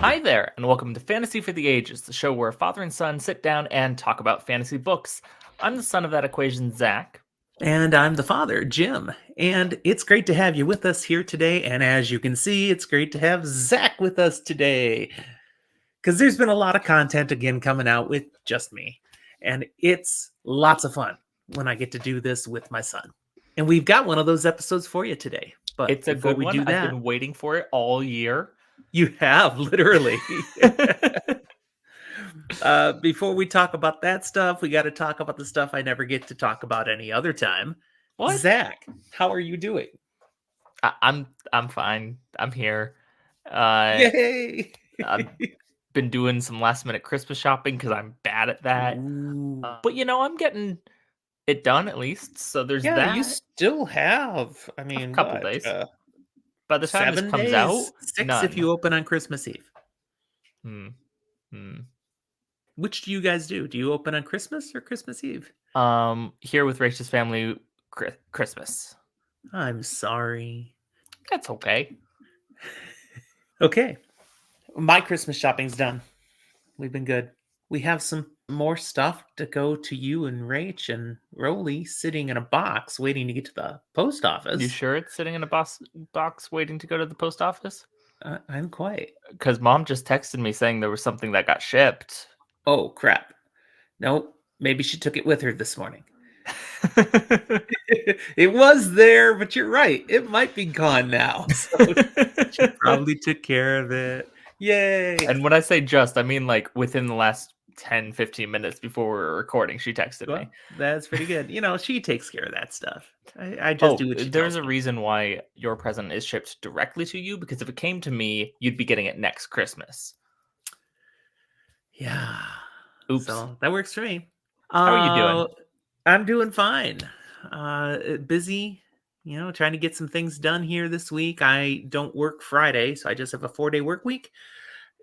Hi there, and welcome to Fantasy for the Ages, the show where father and son sit down and talk about fantasy books. I'm the son of that equation, Zach. And I'm the father, Jim. And it's great to have you with us here today. And as you can see, it's great to have Zach with us today. Because there's been a lot of content again coming out with just me. And it's lots of fun when I get to do this with my son. And we've got one of those episodes for you today. But It's a before good we one. do I've that, been waiting for it all year. you have literally. Before we talk about that stuff, we got to talk about the stuff I never get to talk about any other time. What? Zach, how are you doing? I'm fine. I'm here. Uh, Yay! I've been doing some last minute Christmas shopping because I'm bad at that. Ooh. But I'm getting it done at least. So there's Yeah, you that. still have, A couple what, days. By the time this 7 comes days? out, 6 if none. you open on Christmas Eve. Hmm. Hmm. Which do you guys do? Do you open on Christmas or Christmas Eve? Here with Rachel's family, Christmas. I'm sorry. That's okay. Okay, my Christmas shopping's done. We've been good. We have some more stuff to go to you and Rach and Roly sitting in a box waiting to get to the post You office. sure it's sitting in a box waiting to go to the post office? I'm quite. Because mom just texted me saying there was something that got shipped. Oh, crap. Nope. Maybe she took it with her this morning. It was there, but you're right. It might be gone now. So she probably took care of it. Yay. And when I say just, I mean like within the last 10, 15 minutes before we were recording, she texted me. Well, that's pretty good. She takes care of that stuff. I just Oh, do what she there's tells a me. reason why your present is shipped directly to you, because if it came to me, you'd be getting it next Christmas. Yeah. Oops. So that works for me. How are you doing? I'm doing fine. Busy, trying to get some things done here this week. I don't work Friday, so I just have a 4-day work week.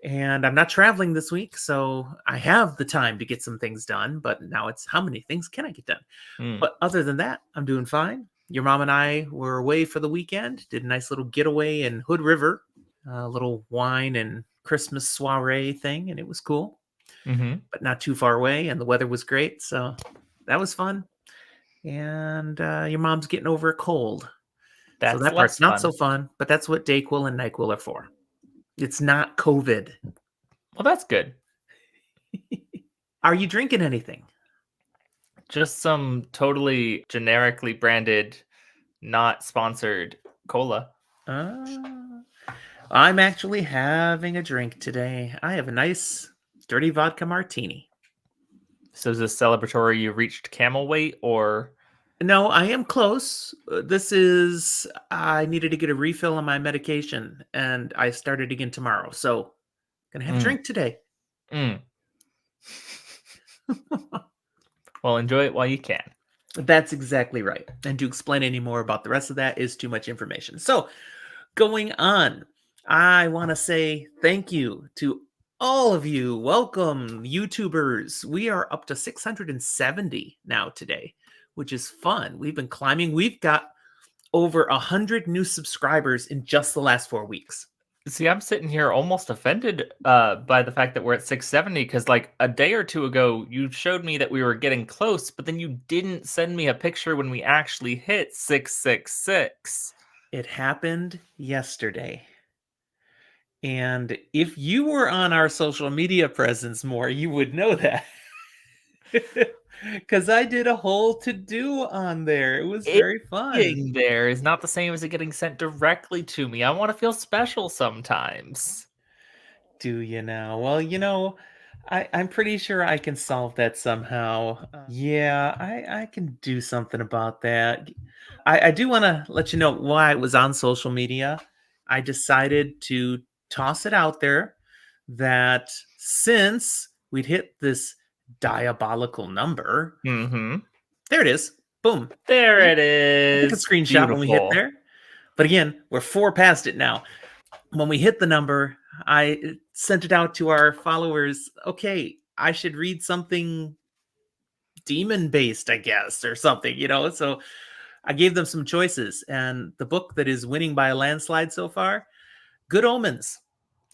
And I'm not traveling this week, so I have the time to get some things done. But now it's how many things can I get done? Hmm. But other than that, I'm doing fine. Your mom and I were away for the weekend, did a nice little getaway in Hood River, a little wine and Christmas soiree thing, and it was cool, Mm-hmm. but not too far away. And the weather was great. So that was fun. And your mom's getting over a cold. So That's that part's less not so fun. fun, but that's what Dayquil and NyQuil are for. It's not COVID. Well, that's good. Are you drinking anything? Just some totally generically branded, not sponsored cola. Uh, I'm actually having a drink today. I have a nice dirty vodka martini. So is this celebratory you reached camel weight, or No, I am close. I needed to get a refill on my medication and I started again tomorrow. So, gonna have a mm, drink today. mm. Well, enjoy it while you can. That's exactly right. And to explain any more about the rest of that is too much information. So, going on, I want to say thank you to all of you. Welcome, YouTubers. We are up to 670 now today, which is fun. We've been climbing. We've got over 100 new subscribers in just the last 4 weeks. See, I'm sitting here almost offended by the fact that we're at 670, because like a day or two ago, you showed me that we were getting close, but then you didn't send me a picture when we actually hit 666. It happened yesterday. And if you were on our social media presence more, you would know that. Because I did a whole to do on there. It was It very fun. Getting there is not the same as it getting sent directly to me. I want to feel special sometimes. Do you now? Well, I'm pretty sure I can solve that somehow. Yeah, I can do something about that. I do want to let you know why it was on social media. I decided to toss it out there that since we'd hit this diabolical number, Mm-hmm. there it is. Boom. There I it took a is. screenshot when we hit Beautiful. there. But again, we're 4 past it now. When we hit the number, I sent it out to our followers. Okay, I should read something demon based, I guess, or something. So I gave them some choices, and the book that is winning by a landslide so far, Good Omens.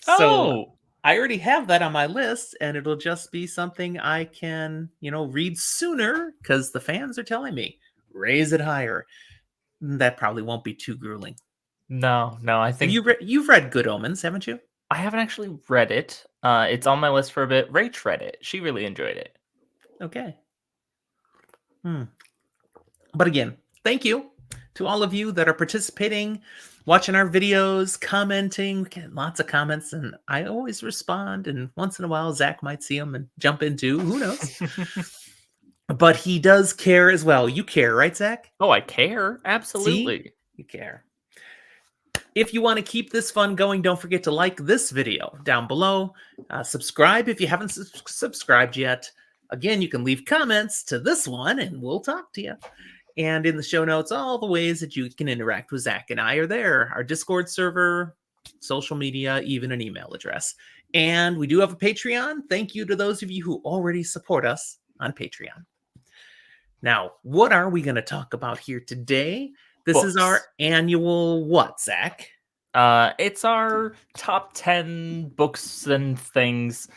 So Oh, I already have that on my list, and it'll just be something I can, read sooner because the fans are telling me raise it higher. That probably won't be too grueling. No, no, I Have think you've read Good Omens, haven't you? I haven't actually read it. It's on my list for a bit. Rach read it. She really enjoyed it. Okay. Hmm. But again, thank you to all of you that are participating, watching our videos, commenting. We get lots of comments, and I always respond. And once in a while, Zach might see them and jump in too. Who knows? But he does care as well. You care, right, Zach? Oh, I care. See? Absolutely. You care. If you want to keep this fun going, don't forget to like this video down below. Subscribe if you haven't subscribed yet. Again, you can leave comments to this one, and we'll talk to you. And in the show notes, all the ways that you can interact with Zach and I are there. Our Discord server, social media, even an email address. And we do have a Patreon. Thank you to those of you who already support us on Patreon. Now, what are we going to talk about here today? This is our Books. annual what, Zach? It's our top 10 books and things.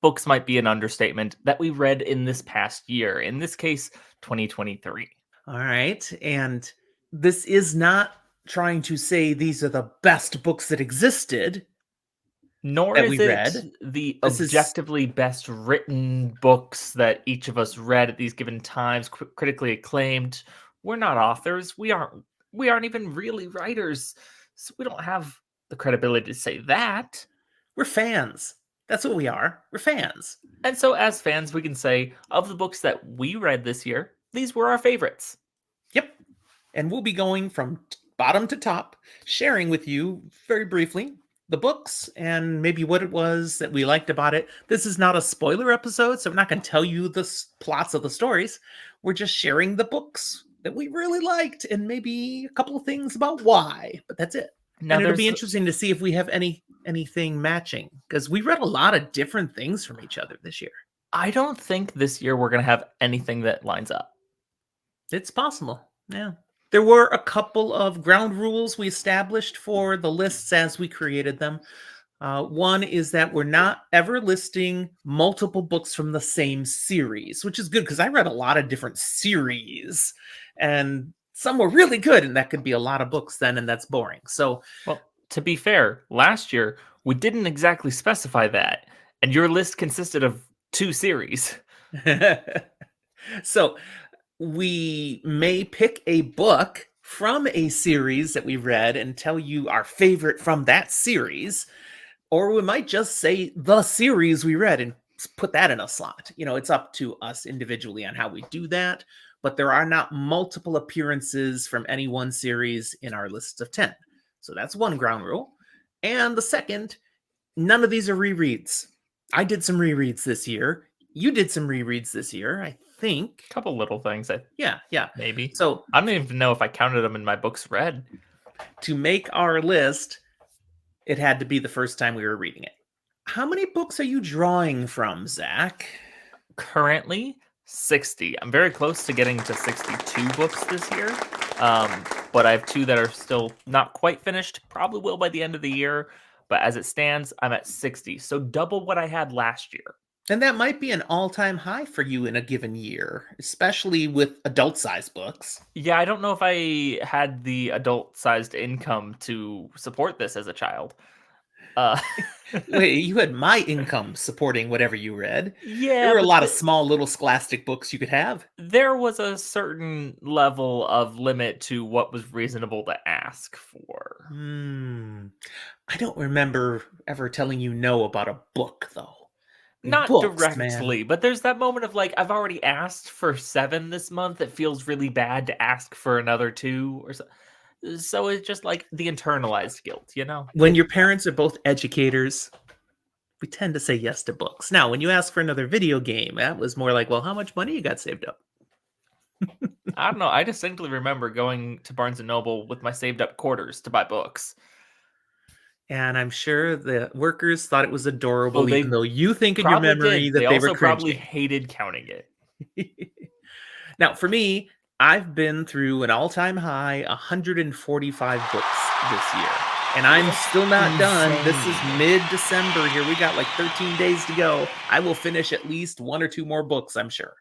Books might be an understatement that we read in this past year. In this case, 2023. All right. And this is not trying to say these are the best books that existed Nor that is we it read. the This is objectively best written books that each of us read at these given times, critically acclaimed. We're not authors. We aren't even really writers. So we don't have the credibility to say that. we're fans. That's what we are. We're fans. And so as fans, we can say of the books that we read this year, these were our favorites. Yep. And we'll be going from bottom to top, sharing with you very briefly the books and maybe what it was that we liked about it. This is not a spoiler episode, so we're not going to tell you the plots of the stories. We're just sharing the books that we really liked and maybe a couple of things about why, but that's it. Now And it'll be there's interesting to see if we have anything matching because we read a lot of different things from each other this year. I don't think this year we're going to have anything that lines up. It's possible. Yeah. There were a couple of ground rules we established for the lists as we created them. One is that we're not ever listing multiple books from the same series, which is good because I read a lot of different series and some were really good, and that could be a lot of books then, and that's boring. So, Well, to be fair, last year we didn't exactly specify that, and your list consisted of 2 series. so we may pick a book from a series that we read and tell you our favorite from that series, or we might just say the series we read and put that in a slot. It's up to us individually on how we do that, but there are not multiple appearances from any one series in our list of 10. So that's one ground rule. And the second, none of these are rereads. I did some rereads this year. You did some rereads this year, I think. A couple little things, Yeah. maybe. So I don't even know if I counted them in my books read. to make our list, it had to be the first time we were reading it. How many books are you drawing from, Zach? Currently, 60. I'm very close to getting to 62 books this year. But I have 2 that are still not quite finished. Probably will by the end of the year. But as it stands, I'm at 60. So double what I had last year. And that might be an all-time high for you in a given year, especially with adult-sized books. Yeah, I don't know if I had the adult-sized income to support this as a child. Wait, you had my income supporting whatever you read. Yeah, There were a but lot of small little scholastic books you could have. there was a certain level of limit to what was reasonable to ask for. I don't remember ever telling you no about a book, though. Not Books, man. directly, but there's that moment of like, I've already asked for 7 this month. It feels really bad to ask for another 2 or so. So it's just like the internalized guilt, you know? When your parents are both educators, we tend to say yes to books. Now, when you ask for another video game, that was more like, well, how much money you got saved up? I don't know. I distinctly remember going to Barnes and Noble with my saved up quarters to buy books. And I'm sure the workers thought it was adorable, Oh, they even though you think in your probably memory did. that they also were probably cringing. hated counting it. Now, for me, I've been through an all-time high 145 books this year. And I'm still not done. This is Insane. mid-December here. We got like 13 days to go. I will finish at least 1 or 2 more books, I'm sure.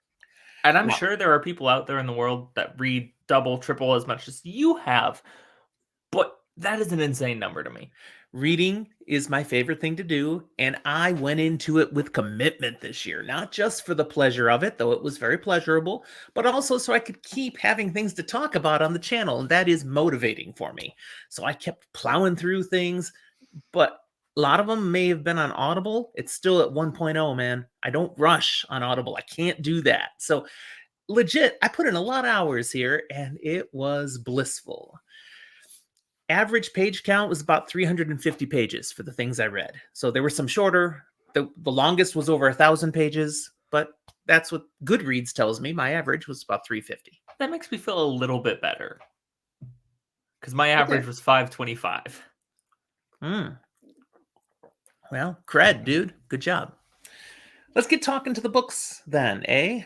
And I'm Wow. sure there are people out there in the world that read double, triple as much as you have, but that is an insane number to me. Reading is my favorite thing to do, and I went into it with commitment this year, not just for the pleasure of it, though it was very pleasurable, but also so I could keep having things to talk about on the channel, and that is motivating for me. So I kept plowing through things, but a lot of them may have been on Audible. It's still at 1.0, man. I don't rush on Audible. I can't do that. So legit, I put in a lot of hours here, and it was blissful. Average page count was about 350 pages for the things I read. So there were some shorter. The longest was over 1,000 pages, but that's what Goodreads tells me. My average was about 350. That makes me feel a little bit better. Because my average Okay. was 525. Well, cred, dude. Good job. Let's get talking to the books then, eh?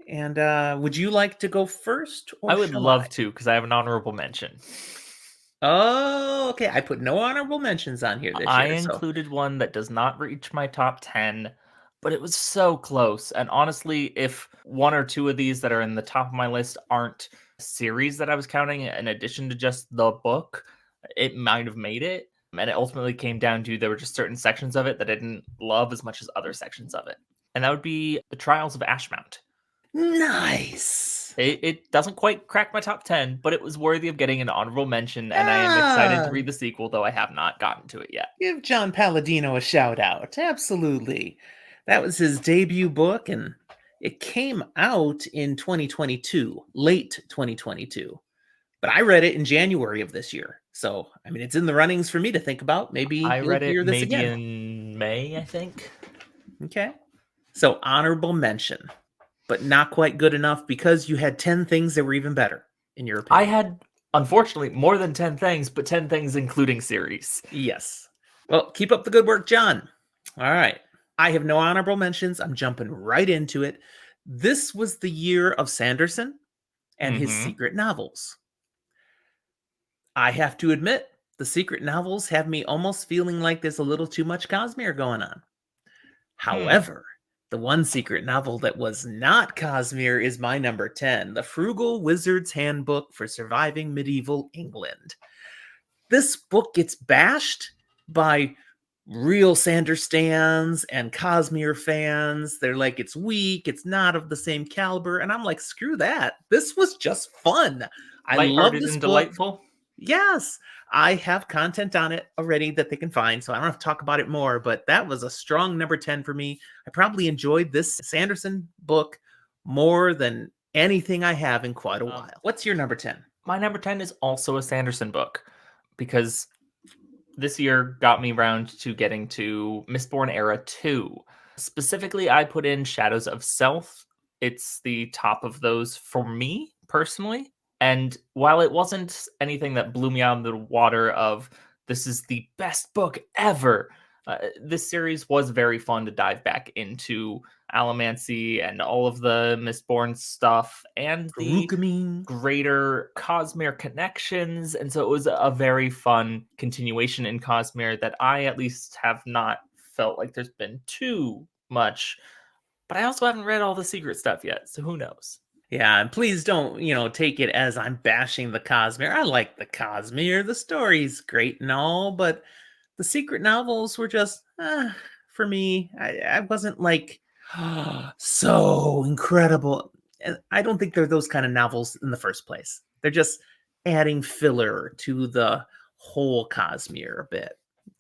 And would you like to go first? Or I would shall love I? to, because I have an honorable mention. Oh, okay. I put no honorable mentions on here this I year. So included one that does not reach my top 10, but it was so close. And honestly, if one or two of these that are in the top of my list aren't series that I was counting in addition to just the book, it might have made it. And it ultimately came down to there were just certain sections of it that I didn't love as much as other sections of it. And that would be The Trials of Ashmount. nice. It doesn't quite crack my top 10, but it was worthy of getting an honorable mention, and I am excited to read the sequel, though I have not gotten to it yet. Give John Palladino a shout out. Absolutely. That was his debut book, and it came out in 2022, late 2022. But I read it in January of this year. So, I mean, it's in the runnings for me to think about. Maybe I you'll read it hear this maybe again. in May, I think. Okay. So, honorable mention, but not quite good enough because you had 10 things that were even better, in your I opinion. had, unfortunately, more than 10 things, but 10 things including series. Yes. Well, keep up the good work, John. All right. I have no honorable mentions. I'm jumping right into it. This was the year of Sanderson and his Mm-hmm. secret novels. I have to admit, the secret novels have me almost feeling like there's a little too much Cosmere going on. However, the one secret novel that was not Cosmere is my number 10, The Frugal Wizard's Handbook for Surviving Medieval England. This book gets bashed by real Sanderstans and Cosmere fans. They're like, it's weak, it's not of the same caliber. And I'm like, screw that. This was just fun. I love Lighthearted this and book. delightful. Yes, I have content on it already that they can find, so I don't have to talk about it more, but that was a strong number 10 for me. I probably enjoyed this Sanderson book more than anything I have in quite a while. What's your number 10? My number 10 is also a Sanderson book because this year got me round to getting to Mistborn Era 2. Specifically, I put in Shadows of Self. It's the top of those for me personally. And while it wasn't anything that blew me out of the water of this is the best book ever, this series was very fun to dive back into Allomancy and all of the Mistborn stuff and the Rukamine. greater Cosmere connections. And so it was a very fun continuation in Cosmere that I at least have not felt like there's been too much. But I also haven't read all the secret stuff yet, so who knows? Yeah, and please don't, take it as I'm bashing the Cosmere. I like the Cosmere. The story's great and all, but the secret novels were just, for me, I wasn't like, so incredible. And I don't think they're those kind of novels in the first place. They're just adding filler to the whole Cosmere a bit.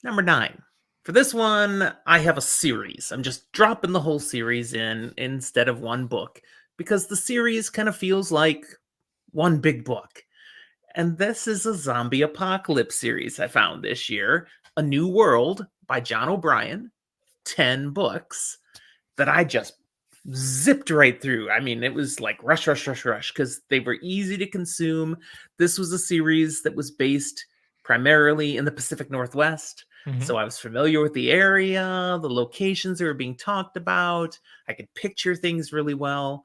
Number 9. For this one, I have a series. I'm just dropping the whole series in instead of one book because the series kind of feels like one big book. And this is a zombie apocalypse series I found this year, A New World by John O'Brien, 10 books that I just zipped right through. I mean, it was like rush, rush, rush, rush, because they were easy to consume. This was a series that was based primarily in the Pacific Northwest. So I was familiar with the area, the locations that were being talked about. I could picture things really well.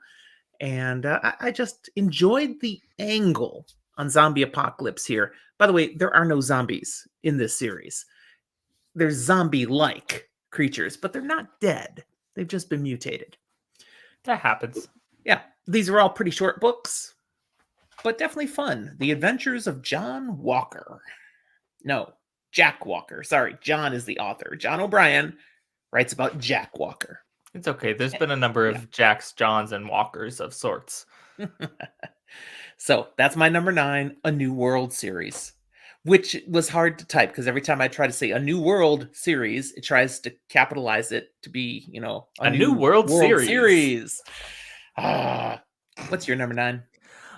And I just enjoyed the angle on zombie apocalypse here, By the way, there are no zombies in this series. They're zombie-like creatures, but they're not dead. They've just been mutated. That happens. Yeah, these are all pretty short books, but definitely fun. The Adventures of John Walker. No, Jack Walker. Sorry, John is the author. John O'Brien writes about Jack Walker. It's okay. There's been a number of Jacks, Johns, and Walkers of sorts. So that's my number 9, A New World series, which was hard to type because every time I try to say A New World series, it tries to capitalize it to be, a new World series. What's your number 9?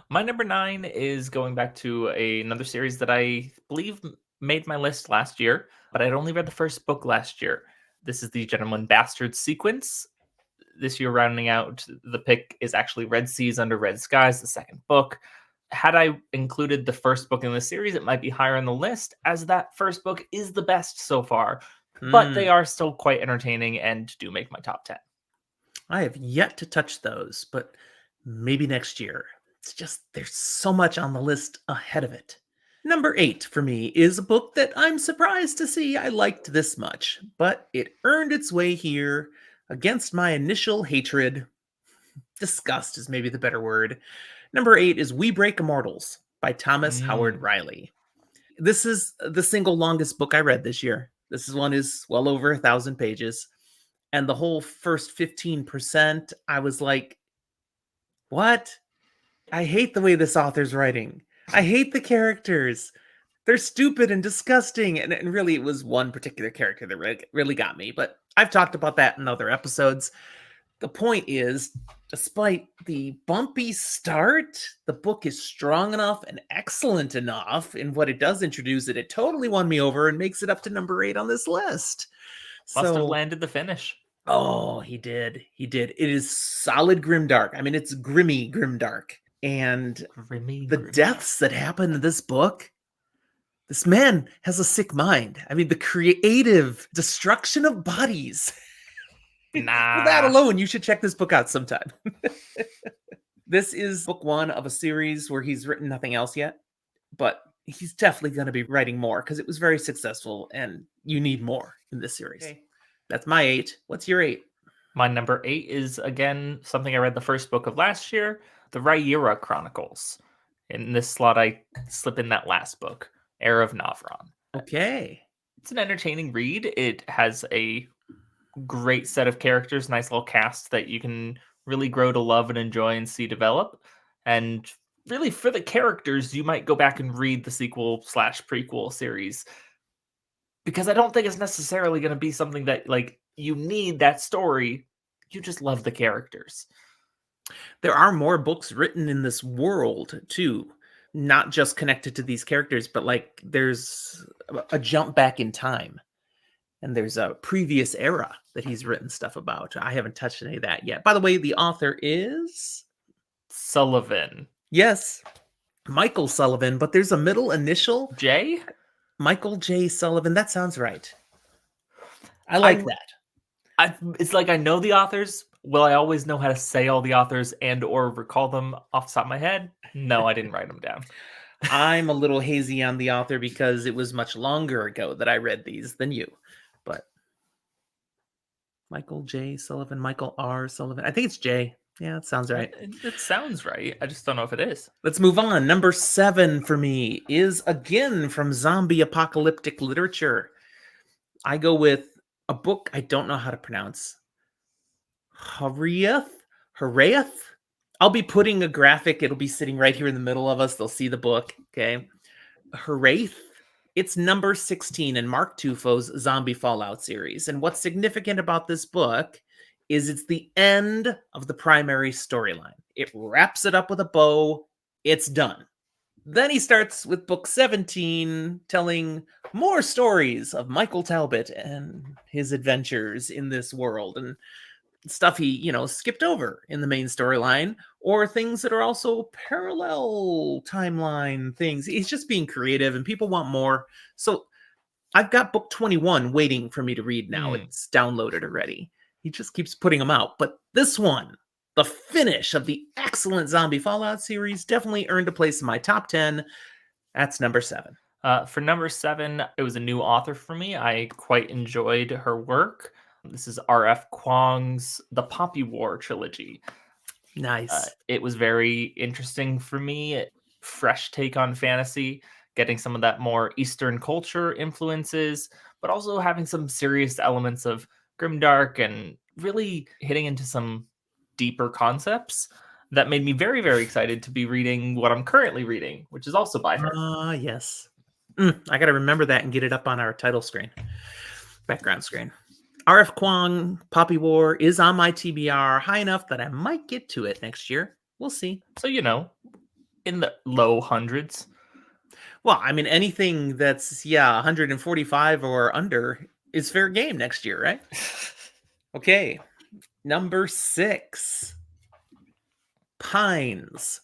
My number 9 is going back to another series that I believe made my list last year, but I'd only read the first book last year. This is the Gentleman Bastard sequence. This year, rounding out the pick is actually Red Seas Under Red Skies, the second book. Had I included the first book in the series, it might be higher on the list, as that first book is the best so far. But they are still quite entertaining and do make my top 10. I have yet to touch those, but maybe next year. It's just, there's so much on the list ahead of it. Number 8 for me is a book that I'm surprised to see I liked this much, but it earned its way here against my initial hatred. Disgust is maybe the better word. Number 8 is We Break Immortals by Thomas Howard Riley. This is the single longest book I read this year. This one is well over 1,000 pages. And the whole first 15%, I was like, what? I hate the way this author's writing. I hate the characters. They're stupid and disgusting. And really, it was one particular character that really got me. But I've talked about that in other episodes. The point is, despite the bumpy start, the book is strong enough and excellent enough in what it does introduce that it totally won me over and makes it up to number 8 on this list. Must have landed the finish. Oh, he did. He did. It is solid grimdark. I mean, it's grimmy grimdark. And the deaths that happen in this book, this man has a sick mind. I mean, the creative destruction of bodies. Nah. For that alone, you should check this book out sometime. This is book 1 of a series where he's written nothing else yet, but he's definitely going to be writing more because it was very successful and you need more in this series. Okay. That's my 8. What's your 8? My number 8 is, again, something I read the first book of last year, the Rhaenyra Chronicles. In this slot, I slip in that last book, Heir of Navron. Okay. It's an entertaining read. It has a great set of characters, nice little cast that you can really grow to love and enjoy and see develop. And really, for the characters, you might go back and read the sequel/prequel series, because I don't think it's necessarily going to be something that, like, you need that story. You just love the characters. There are more books written in this world, too. Not just connected to these characters, but, like, there's a jump back in time. And there's a previous era that he's written stuff about. I haven't touched any of that yet. By the way, the author is... Sullivan. Yes, Michael Sullivan, but there's a middle initial. J? Michael J. Sullivan. That sounds right. I like that. It's like I know the authors. Will I always know how to say all the authors and or recall them off the top of my head? No, I didn't write them down. I'm a little hazy on the author because it was much longer ago that I read these than you. But Michael J. Sullivan, Michael R. Sullivan. I think it's J. Yeah, that sounds right. It sounds right. I just don't know if it is. Let's move on. Number 7 for me is again from zombie apocalyptic literature. I go with a book I don't know how to pronounce. Haraeth? I'll be putting a graphic. It'll be sitting right here in the middle of us. They'll see the book. Okay. Haraeth. It's number 16 in Mark Tufo's Zombie Fallout series. And what's significant about this book is it's the end of the primary storyline. It wraps it up with a bow. It's done. Then he starts with book 17, telling more stories of Michael Talbot and his adventures in this world and stuff he, skipped over in the main storyline, or things that are also parallel timeline things. He's just being creative and people want more. So I've got book 21 waiting for me to read now. It's downloaded already. He just keeps putting them out. But this one, the finish of the excellent Zombie Fallout series, definitely earned a place in my top 10. That's number 7. For number 7, it was a new author for me. I quite enjoyed her work. This is R.F. Kuang's The Poppy War trilogy. Nice. It was very interesting for me. Fresh take on fantasy, getting some of that more Eastern culture influences, but also having some serious elements of grimdark and really hitting into some deeper concepts that made me very, very excited to be reading what I'm currently reading, which is also by her. Ah, yes. I got to remember that and get it up on our title screen, background screen. R.F. Kuang, Poppy War is on my TBR high enough that I might get to it next year. We'll see. So, in the low hundreds. Well, I mean, anything that's, 145 or under is fair game next year, right? Okay. Number 6, Pines.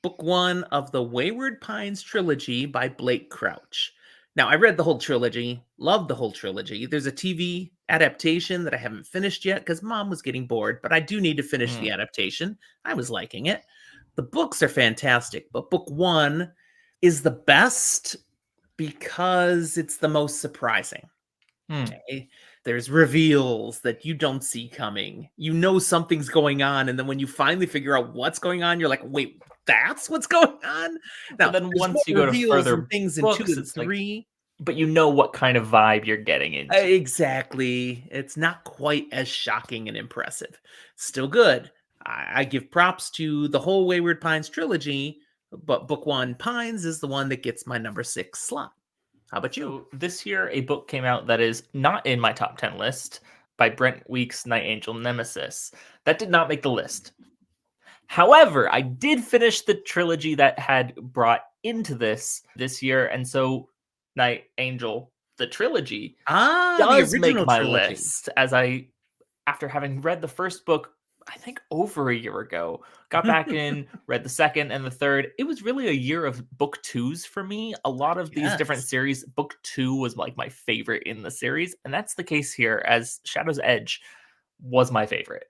Book 1 of the Wayward Pines trilogy by Blake Crouch. Now, I read the whole trilogy, loved the whole trilogy. There's a TV adaptation that I haven't finished yet because Mom was getting bored, but I do need to finish the adaptation. I was liking it. The books are fantastic, but book 1 is the best because it's the most surprising. Okay? There's reveals that you don't see coming. You know something's going on, and then when you finally figure out what's going on, you're like, wait, that's what's going on? Now, But then there's once more you go to reveals further and things in 2 books, and it's like 3. but you know what kind of vibe you're getting into. Exactly. It's not quite as shocking and impressive. Still good. I give props to the whole Wayward Pines trilogy, but book 1, Pines, is the one that gets my number 6 slot. How about you? So this year, a book came out that is not in my top 10 list by Brent Weeks' Night Angel Nemesis. That did not make the list. However, I did finish the trilogy that had brought into this year, and so Night Angel, the trilogy, The does make original my trilogy. list as after having read the first book, I think over a year ago, got back in, read the second and the third. It was really a year of book twos for me. A lot of these different Yes. series, book 2 was like my favorite in the series, and that's the case here as Shadow's Edge was my favorite.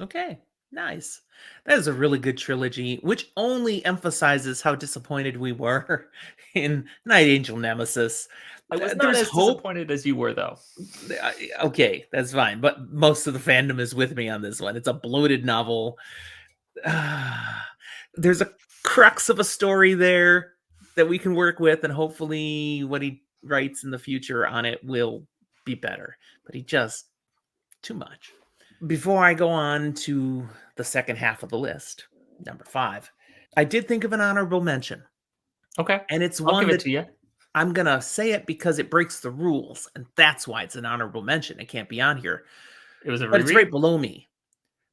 Okay. Nice. That is a really good trilogy, which only emphasizes how disappointed we were in Night Angel Nemesis. I was not There's as hope. disappointed as you were, though. Okay, that's fine. But most of the fandom is with me on this one. It's a bloated novel. There's a crux of a story there that we can work with, and hopefully what he writes in the future on it will be better. But he just too much. Before I go on to the second half of the list, number 5, I did think of an honorable mention. Okay. And it's I'll one give it that to you. I'm going to say it because it breaks the rules, and that's why it's an honorable mention. It can't be on here. It was a But it's reread? right below me.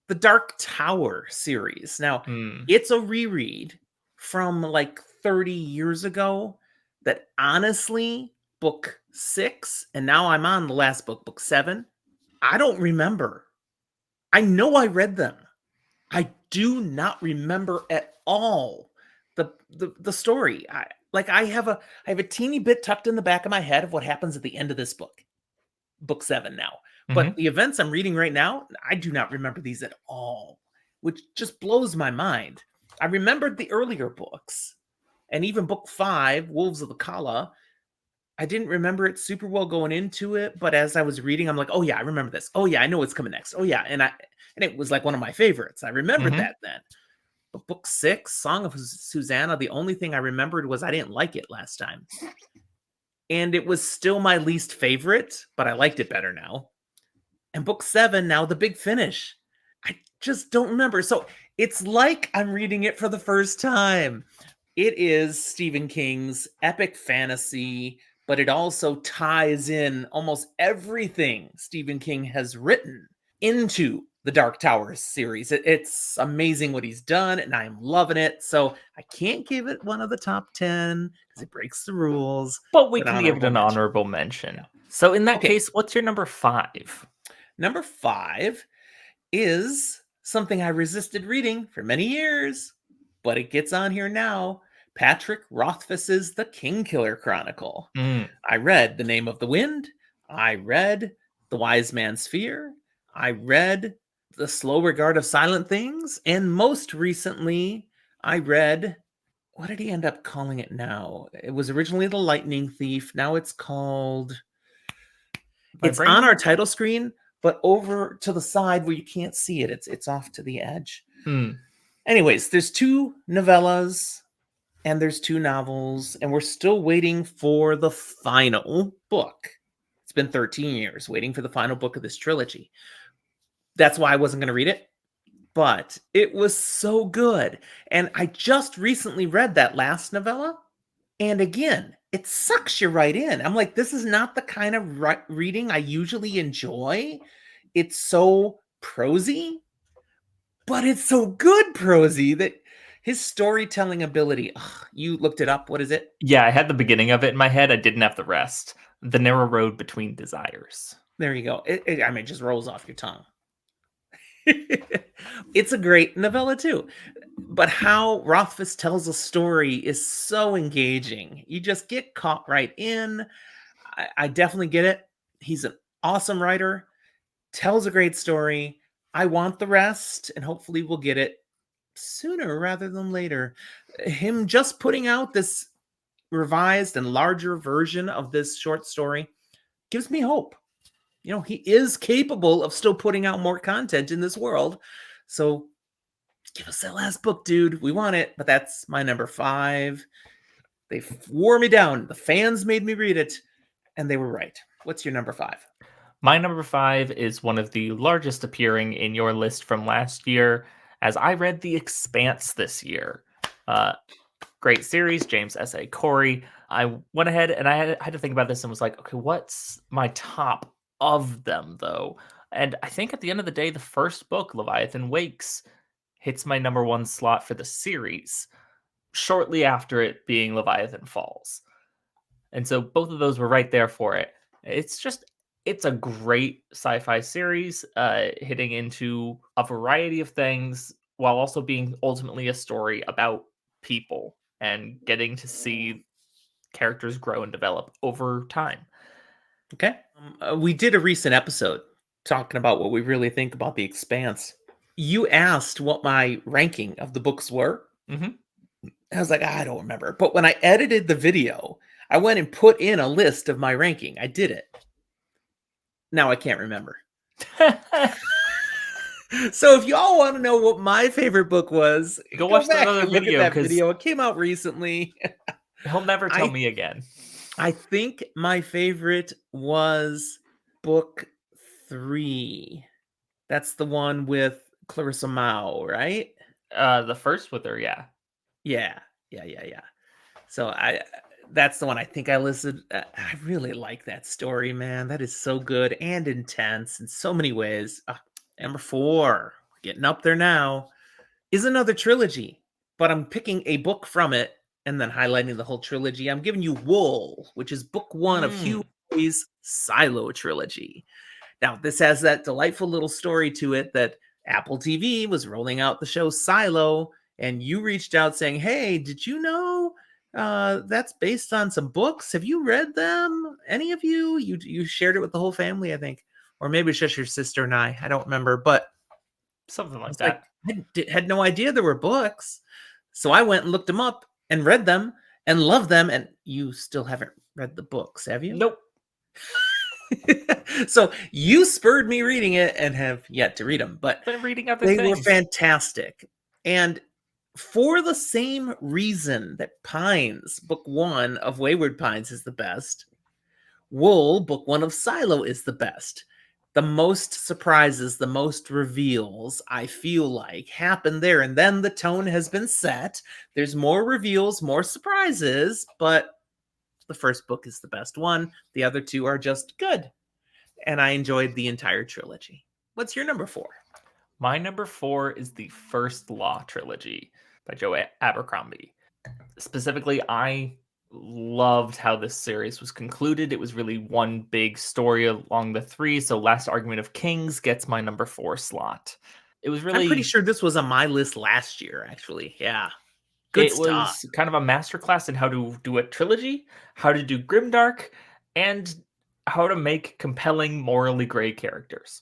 The Dark Tower series. Now, it's a reread from like 30 years ago that honestly, book 6, and now I'm on the last book, book 7, I don't remember. I know I read them. I do not remember at all the story. I have a teeny bit tucked in the back of my head of what happens at the end of this book 7 now. But the events I'm reading right now, I do not remember these at all, which just blows my mind. I remembered the earlier books, and even book 5, Wolves of the Kala. I didn't remember it super well going into it, but as I was reading, I'm like, oh yeah, I remember this. Oh yeah, I know what's coming next. Oh yeah, and it was like one of my favorites. I remembered that then. But book 6, Song of Susanna, the only thing I remembered was I didn't like it last time. And it was still my least favorite, but I liked it better now. And book 7, now The Big Finish. I just don't remember. So it's like I'm reading it for the first time. It is Stephen King's epic fantasy, but it also ties in almost everything Stephen King has written into the Dark Tower series. It's amazing what he's done, and I'm loving it. So I can't give it one of the top 10 because it breaks the rules. But we can give it an honorable mention. Yeah. So in that case, what's your number 5? Number 5 is something I resisted reading for many years, but it gets on here now. Patrick Rothfuss's The Kingkiller Chronicle. I read The Name of the Wind. I read The Wise Man's Fear. I read The Slow Regard of Silent Things. And most recently, I read what did he end up calling it now? It was originally The Lightning Thief. Now it's called, it's on Vibranium? our title screen, but over to the side where you can't see it. It's off to the edge. Hmm. Anyways, there's 2 novellas and there's 2 novels, and we're still waiting for the final book. It's been 13 years waiting for the final book of this trilogy. That's why I wasn't going to read it, but it was so good. And I just recently read that last novella, and again, it sucks you right in. I'm like, this is not the kind of reading I usually enjoy. It's so prosy, but it's so good prosy that his storytelling ability. Ugh, you looked it up. What is it? Yeah, I had the beginning of it in my head. I didn't have the rest. The Narrow Road Between Desires. There you go. I mean, it just rolls off your tongue. It's a great novella too, but how Rothfuss tells a story is so engaging. You just get caught right in. I definitely get it. He's an awesome writer, tells a great story. I want the rest, and hopefully we'll get it sooner rather than later. Him just putting out this revised and larger version of this short story gives me hope. He is capable of still putting out more content in this world. So give us that last book, dude. We want it. But that's my number 5. They wore me down. The fans made me read it, and they were right. What's your number 5? My number 5 is one of the largest appearing in your list from last year, as I read The Expanse this year. Great series, James S.A. Corey. I went ahead and I had to think about this and was like, okay, what's my top of them, though? And I think at the end of the day, the first book, Leviathan Wakes, hits my number 1 slot for the series, shortly after it being Leviathan Falls. And so both of those were right there for it. It's a great sci-fi series, hitting into a variety of things while also being ultimately a story about people and getting to see characters grow and develop over time. Okay. We did a recent episode talking about what we really think about The Expanse. You asked what my ranking of the books were. Mhm. I was like, I don't remember. But when I edited the video, I went and put in a list of my ranking. I did it. Now I can't remember. So if y'all want to know what my favorite book was, Go watch that back other and look video, at that 'cause video. It came out recently. He'll never tell me again. I think my favorite was book 3. That's the one with Clarissa Mao, right? The first with her, yeah. Yeah. So that's the one I think I listed. I really like that story, man. That is so good and intense in so many ways. Number 4, getting up there now, is another trilogy, but I'm picking a book from it and then highlighting the whole trilogy. I'm giving you Wool, which is book 1 of Hugh Howey's Silo trilogy. Now, this has that delightful little story to it that Apple TV was rolling out the show Silo, and you reached out saying, hey, did you know that's based on some books? Have you read them? Any of you? You shared it with the whole family, I think. Or maybe it's just your sister and I don't remember, but Something like like, that. I had no idea there were books. So I went and looked them up and read them and loved them. And you still haven't read the books, have you? Nope. So you spurred me reading it and have yet to read them, but Been reading other they things. were fantastic. And for the same reason that Pines, book 1 of Wayward Pines, is the best, Wool, book 1 of Silo, is the best. The most surprises, the most reveals, I feel like, happen there. And then the tone has been set. There's more reveals, more surprises, but the first book is the best one. The other 2 are just good. And I enjoyed the entire trilogy. What's your number 4? My number 4 is the First Law trilogy by Joe Abercrombie. Specifically, I loved how this series was concluded. It was really one big story along the 3. So Last Argument of Kings gets my number 4 slot. It was really... I'm pretty sure this was on my list last year, actually. Yeah. Good it stuff. Was kind of a masterclass in how to do a trilogy, how to do grimdark, and how to make compelling, morally gray characters.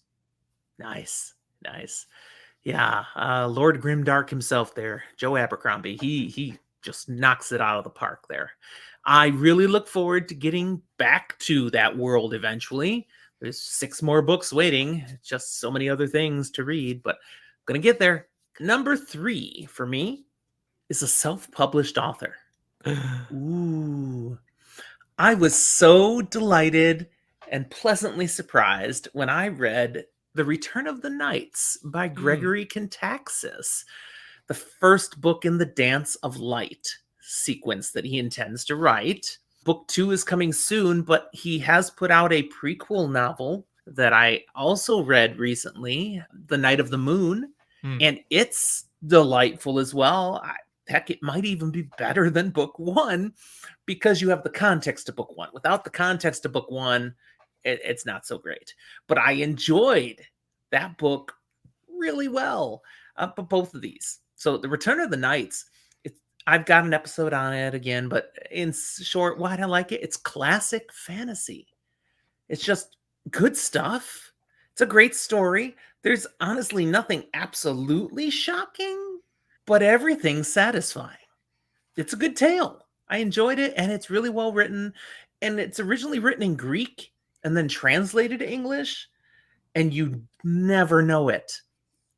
Nice. Yeah. Lord Grimdark himself there, Joe Abercrombie. He just knocks it out of the park there. I really look forward to getting back to that world eventually. There's 6 more books waiting, just so many other things to read, but I'm going to get there. Number 3 for me is a self-published author. Ooh. I was so delighted and pleasantly surprised when I read The Return of the Knights by Gregory Contaxis, the first book in the Dance of Light sequence that he intends to write. Book 2 is coming soon, but he has put out a prequel novel that I also read recently, The Night of the Moon, and it's delightful as well. Heck, it might even be better than book 1 because you have the context of book 1. Without the context of book 1, it's not so great. But I enjoyed that book really well, but both of these. So The Return of the Knights, I've got an episode on it again, but in short, why do I like it? It's classic fantasy. It's just good stuff. It's a great story. There's honestly nothing absolutely shocking, but everything's satisfying. It's a good tale. I enjoyed it, and it's really well written. And it's originally written in Greek and then translated to English, and you never know it.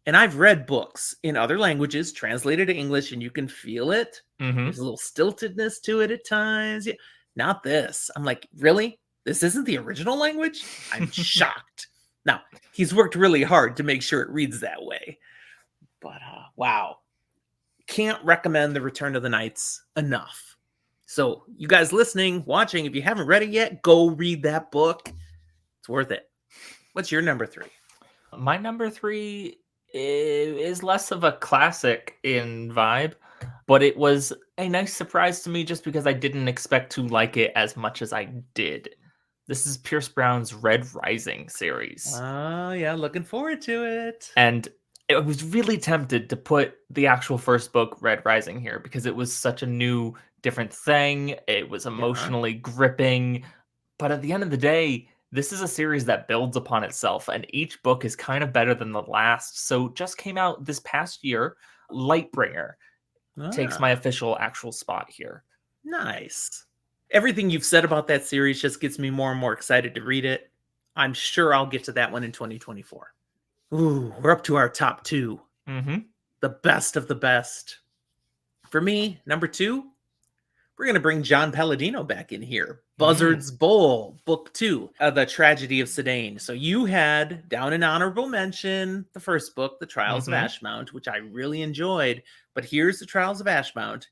And I've read books in other languages translated to English, and you can feel it. There's a little stiltedness to it at times. Yeah, not this. I'm like, really? This isn't the original language? I'm shocked. Now, he's worked really hard to make sure it reads that way. But wow. Can't recommend The Return of the Knights enough. So you guys listening, watching, if you haven't read it yet, go read that book. It's worth it. What's your number 3? My number 3 is less of a classic in vibe, but it was a nice surprise to me just because I didn't expect to like it as much as I did. This is Pierce Brown's Red Rising series. Oh, yeah, looking forward to it. And I was really tempted to put the actual first book, Red Rising, here because it was such a new, different thing. It was emotionally gripping. But at the end of the day, this is a series that builds upon itself, and each book is kind of better than the last. So just came out this past year, Lightbringer takes my official actual spot here. Nice. Everything you've said about that series just gets me more and more excited to read it. I'm sure I'll get to that one in 2024. Ooh, we're up to our top 2. The best of the best. For me, number 2, we're going to bring John Palladino back in here. Buzzard's Bowl, book 2, The Tragedy of Sedaine. So you had down in honorable mention the first book, The Trials of Ashmount, which I really enjoyed. But here's The Trials of Ashmount.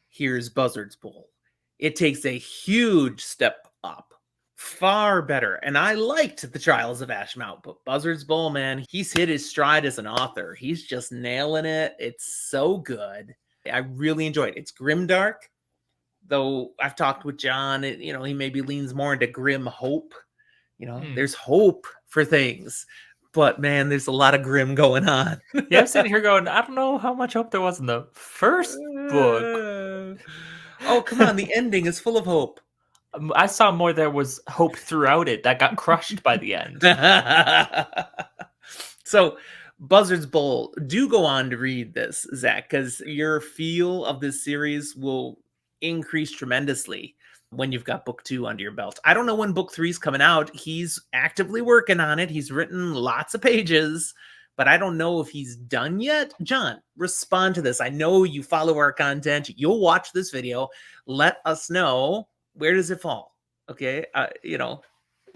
Here's Buzzard's Bowl. It takes a huge step up. Far better. And I liked The Trials of Ashmount, but Buzzard's Bowl, man, he's hit his stride as an author. He's just nailing it. It's so good. I really enjoyed it. It's grimdark. Though I've talked with John, he maybe leans more into grim hope. There's hope for things, but man, there's a lot of grim going on. Yeah, I'm sitting here going, I don't know how much hope there was in the first book. Oh, come on. The ending is full of hope. I saw more there was hope throughout it that got crushed by the end. So, Buzzard's Bowl, do go on to read this, Zach, because your feel of this series will increase tremendously when you've got book 2 under your belt. I don't know when book 3 is coming out. He's actively working on it. He's written lots of pages, but I don't know if he's done yet. John, respond to this. I know you follow our content. You'll watch this video. Let us know, where does it fall? Okay.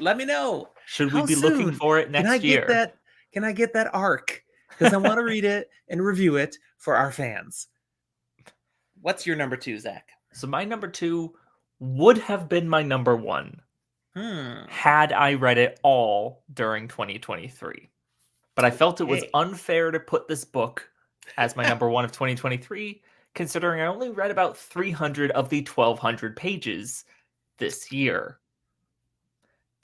Let me know. Should we be looking for it next year? Can I get that arc? Because I want to read it and review it for our fans. What's your number 2, Zach? So my number 2 would have been my number 1 had I read it all during 2023. But I felt it was unfair to put this book as my number 1 of 2023, considering I only read about 300 of the 1,200 pages this year.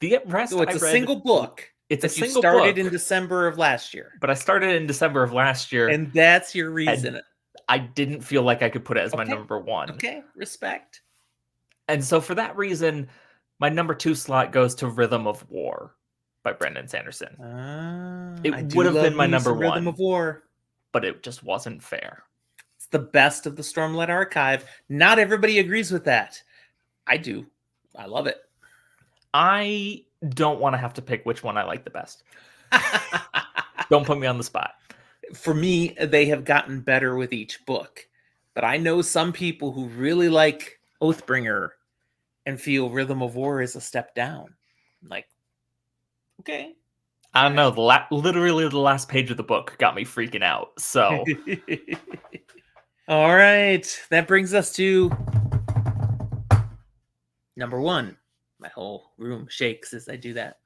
The rest so it's I a read, single book. It's a single you started book, in December of last year. But I started in December of last year. And that's your reason. I didn't feel like I could put it as my number 1. Okay, respect. And so for that reason, my number 2 slot goes to Rhythm of War by Brandon Sanderson. I it would have been my number 1. Rhythm of War. But it just wasn't fair. the best of the Stormlight Archive. Not everybody agrees with that. I do. I love it. I don't want to have to pick which one I like the best. Don't put me on the spot. For me, they have gotten better with each book. But I know some people who really like Oathbringer and feel Rhythm of War is a step down. Like, okay. I don't know. Literally the last page of the book got me freaking out. So, all right. That brings us to number one. My whole room shakes as I do that.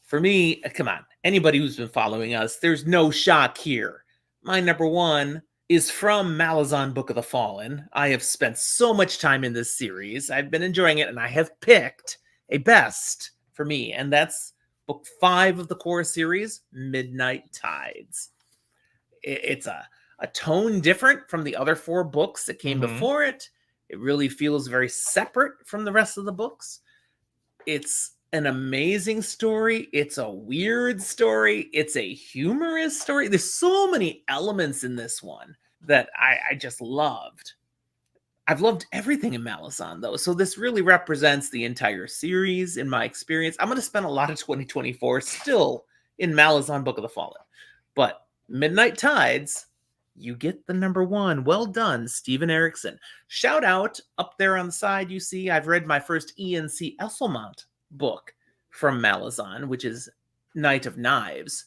For me, come on. Anybody who's been following us, there's no shock here. My number one is from Malazan Book of the Fallen. I have spent so much time in this series. I've been enjoying it, and I have picked a best for me, and that's book 5 of the core series, Midnight Tides. It's a tone different from the other 4 books that came before it. It really feels very separate from the rest of the books. It's an amazing story. It's a weird story. It's a humorous story. There's so many elements in this one that I just loved. I've loved everything in Malazan, though. So this really represents the entire series in my experience. I'm going to spend a lot of 2024 still in Malazan Book of the Fallen. But Midnight Tides, you get the number one. Well done, Steven Erikson. Shout out up there on the side. You see, I've read my first E.N.C. Esselmont book from Malazan, which is Night of Knives.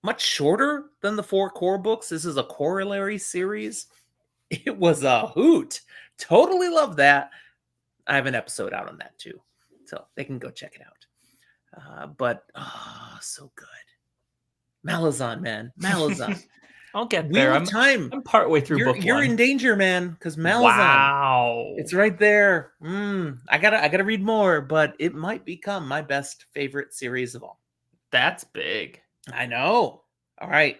Much shorter than the 4 core books. This is a corollary series. It was a hoot. Totally love that. I have an episode out on that too, so they can go check it out. But so good. Malazan, man. Malazan. I'll get Wheel there. of Time. I'm partway through book 1. You're in danger, man, because Malazan. Wow. It's right there. I gotta read more, but it might become my best favorite series of all. That's big. I know. All right.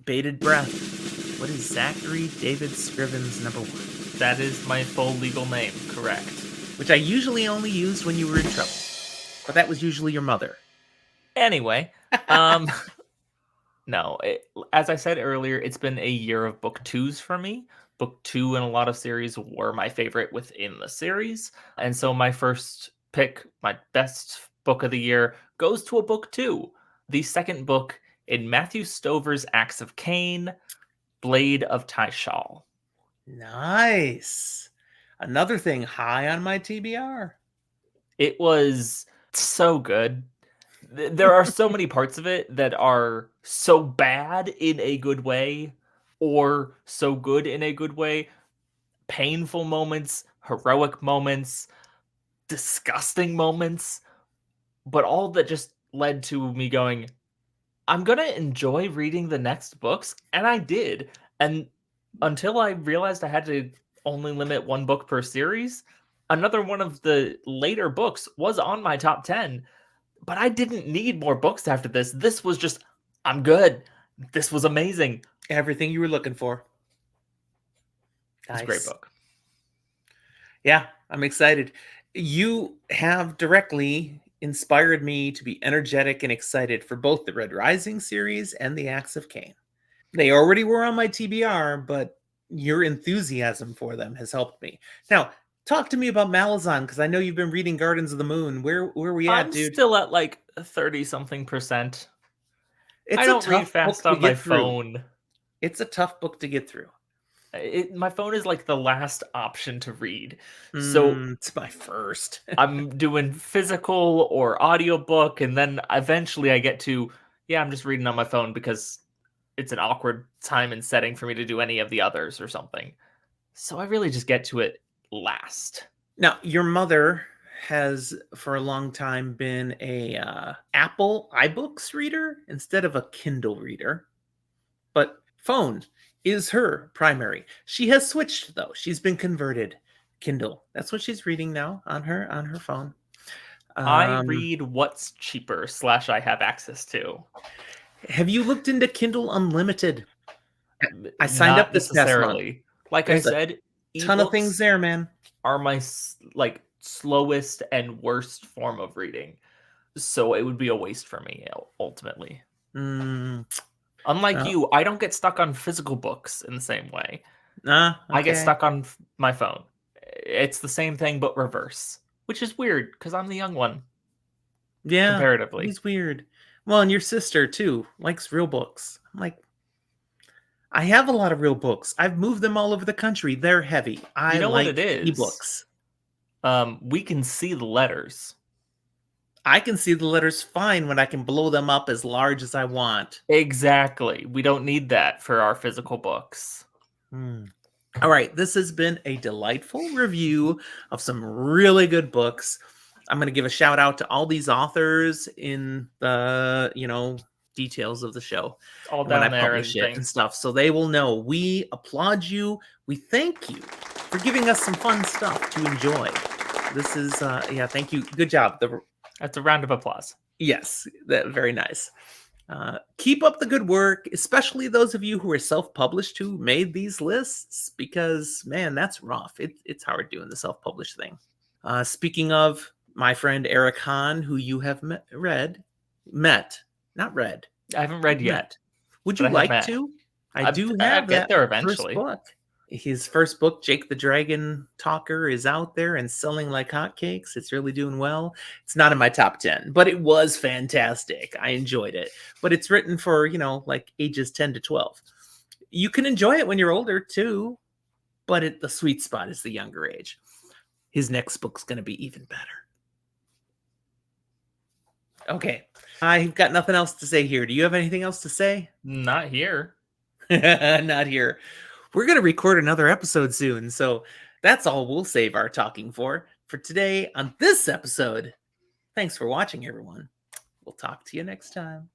Bated breath. What is Zachary David Scriven's number one? That is my full legal name, correct. Which I usually only used when you were in trouble. But that was usually your mother. Anyway, no, as I said earlier, it's been a year of book 2s for me. Book 2 in a lot of series were my favorite within the series. And so my first pick, my best book of the year, goes to a book 2. The second book in Matthew Stover's Axe of Cain, Blade of Tyshal. Nice. Another thing high on my TBR. It was so good. There are so many parts of it that are so bad in a good way or so good in a good way. Painful moments, heroic moments, disgusting moments, but all that just led to me going, I'm going to enjoy reading the next books. And I did. And until I realized I had to only limit 1 book per series, another one of the later books was on my top 10. But I didn't need more books after this. This was just, I'm good. This was amazing. Everything you were looking for. Nice. It's a great book. Yeah, I'm excited. You have directly inspired me to be energetic and excited for both the Red Rising series and the Axe of Cain. They already were on my TBR, but your enthusiasm for them has helped me. Now, talk to me about Malazan, because I know you've been reading Gardens of the Moon. Where are we at, dude? I'm still at like 30-something%. I don't read fast on my phone. It's a tough book to get through. My phone is like the last option to read. So it's my first. I'm doing physical or audiobook, and then eventually I get to, I'm just reading on my phone because it's an awkward time and setting for me to do any of the others or something. So I really just get to it last. Now, your mother has for a long time been a Apple iBooks reader instead of a Kindle reader, but phone is her primary. She has switched though. She's been converted Kindle. That's what she's reading now on her phone. I read what's cheaper / I have access to. Have you looked into Kindle Unlimited? I signed up this past month. Like I said, ton of things there, man. Are my slowest and worst form of reading, so it would be a waste for me ultimately. Unlike you, I don't get stuck on physical books in the same way. I get Okay. stuck on my phone. It's the same thing but reverse, which is weird because I'm the young one Yeah, it comparatively. is weird. Well, and your sister too likes real books. I'm like, I have a lot of real books. I've moved them all over the country. They're heavy. You I know what it like is? ebooks. We can see the letters. I can see the letters fine when I can blow them up as large as I want. Exactly. We don't need that for our physical books. Hmm. All right, this has been a delightful review of some really good books. I'm going to give a shout out to all these authors in the, details of the show It's all and when I down there publish and it and things. stuff. So they will know. We applaud you. We thank you for giving us some fun stuff to enjoy. This is, yeah, thank you. Good job. That's a round of applause. Yes, very nice. Keep up the good work, especially those of you who are self-published who made these lists, because man, that's rough. It's hard doing the self-published thing. Speaking of my friend Eric Hahn, who you have not read, I haven't read yet, met. Would but you I have like met. to? I I do I'll have get that there first eventually. book. His first book, Jake the Dragon Talker, is out there and selling like hotcakes. It's really doing well. It's not in my top 10, but it was fantastic. I enjoyed it. But it's written for, like ages 10 to 12. You can enjoy it when you're older too, but the sweet spot is the younger age. His next book's going to be even better. Okay. I've got nothing else to say here. Do you have anything else to say? Not here. Not here. We're going to record another episode soon, so that's all we'll save our talking for today on this episode. Thanks for watching, everyone. We'll talk to you next time.